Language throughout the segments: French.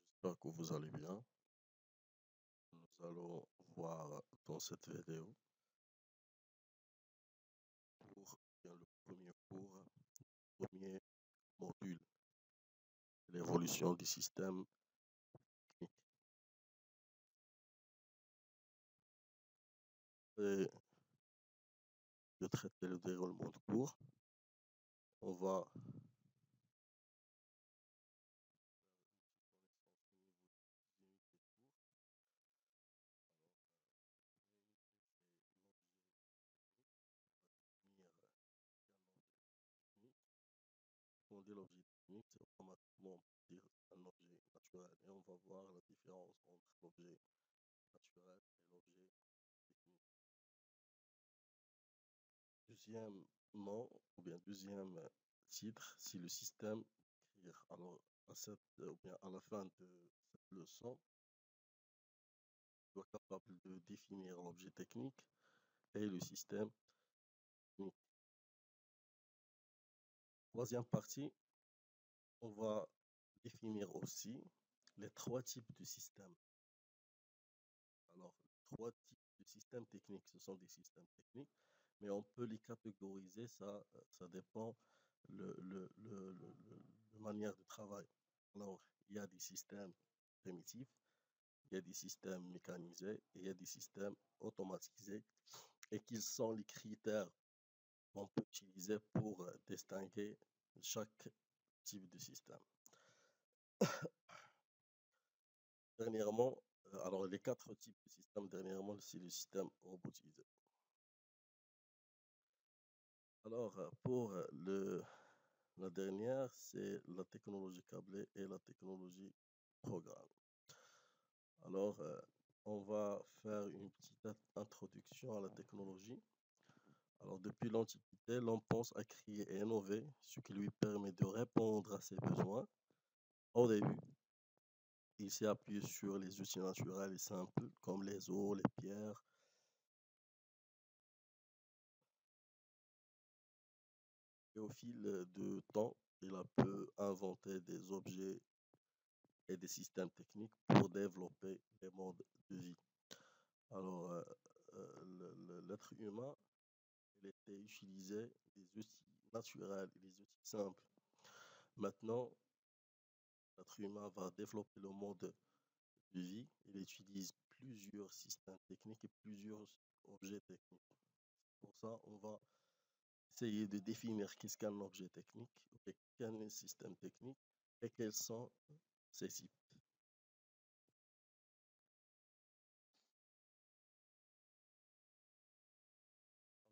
J'espère que vous allez bien. Nous allons voir dans cette vidéo pour bien le premier cours, premier module, l'évolution du système technique. Et de traiter le déroulement de cours, on va fonder l'objet technique, c'est automatiquement dire un objet naturel. Et on va voir la différence entre l'objet naturel et l'objet technique. Deuxièmement, ou bien deuxième titre, c'est le système d'écrire. Alors, ou bien à la fin de cette leçon, on est capable de définir l'objet technique et le système technique. Troisième partie, on va définir aussi les trois types de systèmes. Alors, trois types de systèmes techniques, ce sont des systèmes techniques, mais on peut les catégoriser, ça dépend la manière de travail. Alors, il y a des systèmes primitifs, il y a des systèmes mécanisés et il y a des systèmes automatisés. Et quels sont les critères qu'on peut utiliser pour distinguer chaque type de système. Dernièrement, alors les quatre types de systèmes, dernièrement, c'est le système robotisé. Alors, pour la dernière, c'est la technologie câblée et la technologie programme. Alors, on va faire une petite introduction à la technologie. Alors, depuis l'Antiquité, l'homme pense à créer et innover, ce qui lui permet de répondre à ses besoins. Au début, il s'est appuyé sur les outils naturels et simples, comme les eaux, les pierres. Et au fil de temps, il a pu inventer des objets et des systèmes techniques pour développer des modes de vie. Alors, l'être humain, il était utilisé des outils naturels et des outils simples. Maintenant, l'être humain va développer le mode de vie. Il utilise plusieurs systèmes techniques et plusieurs objets techniques. Pour ça, on va essayer de définir qu'est-ce qu'un objet technique, qu'est-ce qu'un système technique et quels sont ces types.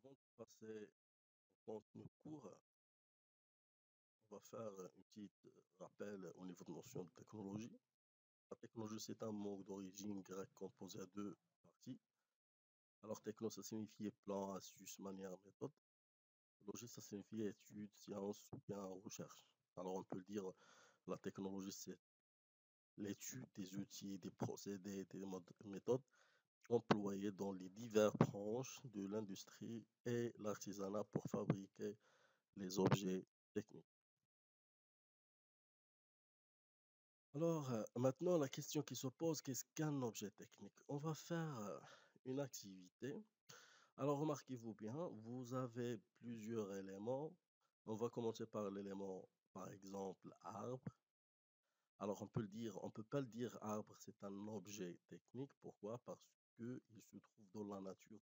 Avant de passer au contenu court, on va faire un petit rappel au niveau de notion de technologie. La technologie, c'est un mot d'origine grecque composé à deux parties. Alors, techno, ça signifie plan, astuce, manière, méthode. Logique, ça signifie étude, science ou bien recherche. Alors, on peut dire la technologie, c'est l'étude des outils, des procédés, des méthodes employés dans les diverses branches de l'industrie et l'artisanat pour fabriquer les objets techniques. Alors, maintenant, la question qui se pose, qu'est-ce qu'un objet technique? On va faire une activité. Alors, remarquez-vous bien, vous avez plusieurs éléments. On va commencer par l'élément, par exemple, arbre. Alors, on peut pas le dire arbre, c'est un objet technique. Pourquoi? Parce que il se trouve dans la nature,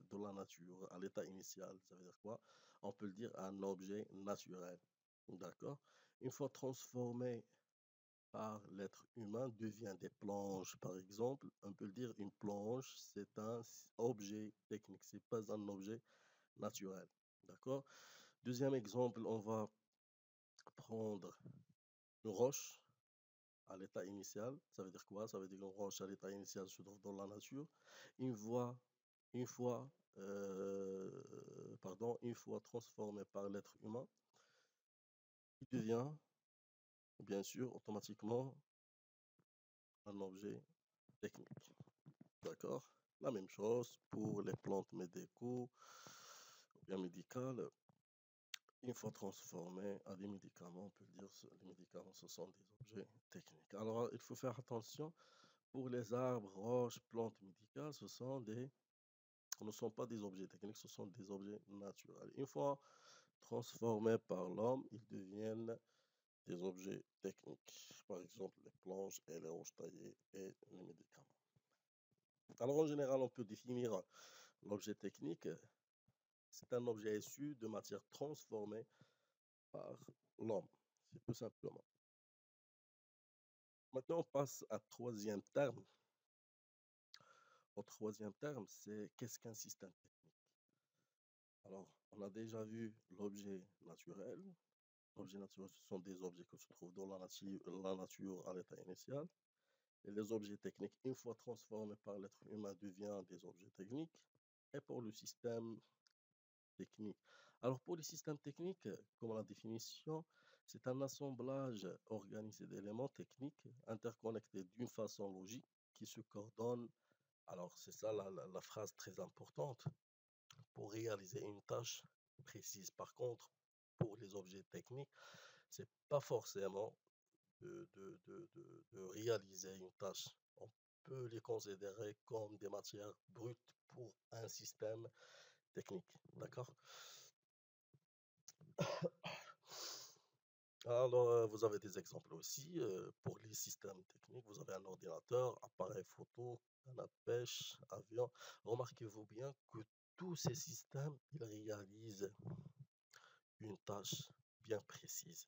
dans la nature, à l'état initial. Ça veut dire quoi? On peut le dire un objet naturel. D'accord? Une fois transformé par l'être humain, devient des planches, par exemple. On peut le dire une planche, c'est un objet technique, c'est pas un objet naturel. D'accord? Deuxième exemple, on va prendre une roche à l'état initial. Ça veut dire quoi? Ça veut dire qu'une roche à l'état initial se trouve dans la nature. Une fois, une fois, une fois transformée par l'être humain, il devient, bien sûr, automatiquement un objet technique. D'accord? La même chose pour les plantes médicaux ou bien médicales. Une fois transformés à des médicaments, on peut dire que les médicaments, ce sont des objets techniques. Alors, il faut faire attention, pour les arbres, roches, plantes médicales, ce ne sont pas des objets techniques, ce sont des objets naturels. Une fois transformés par l'homme, ils deviennent des objets techniques. Par exemple, les planches et les roches taillées et les médicaments. Alors, en général, on peut définir l'objet technique. C'est un objet issu de matière transformée par l'homme. C'est tout simplement. Maintenant, on passe à troisième terme. Au troisième terme, c'est qu'est-ce qu'un système technique? Alors, on a déjà vu l'objet naturel. L'objet naturel, ce sont des objets que se trouvent dans la nature à l'état initial. Et les objets techniques, une fois transformés par l'être humain, deviennent des objets techniques. Et pour le système technique. Alors, pour les systèmes techniques, comme la définition, c'est un assemblage organisé d'éléments techniques interconnectés d'une façon logique qui se coordonnent. Alors, c'est ça la phrase très importante pour réaliser une tâche précise. Par contre, pour les objets techniques, c'est pas forcément de réaliser une tâche. On peut les considérer comme des matières brutes pour un système technique. D'accord? Alors, vous avez des exemples aussi pour les systèmes techniques. Vous avez un ordinateur, appareil photo, canne à pêche, avion. Remarquez-vous bien que tous ces systèmes, ils réalisent une tâche bien précise.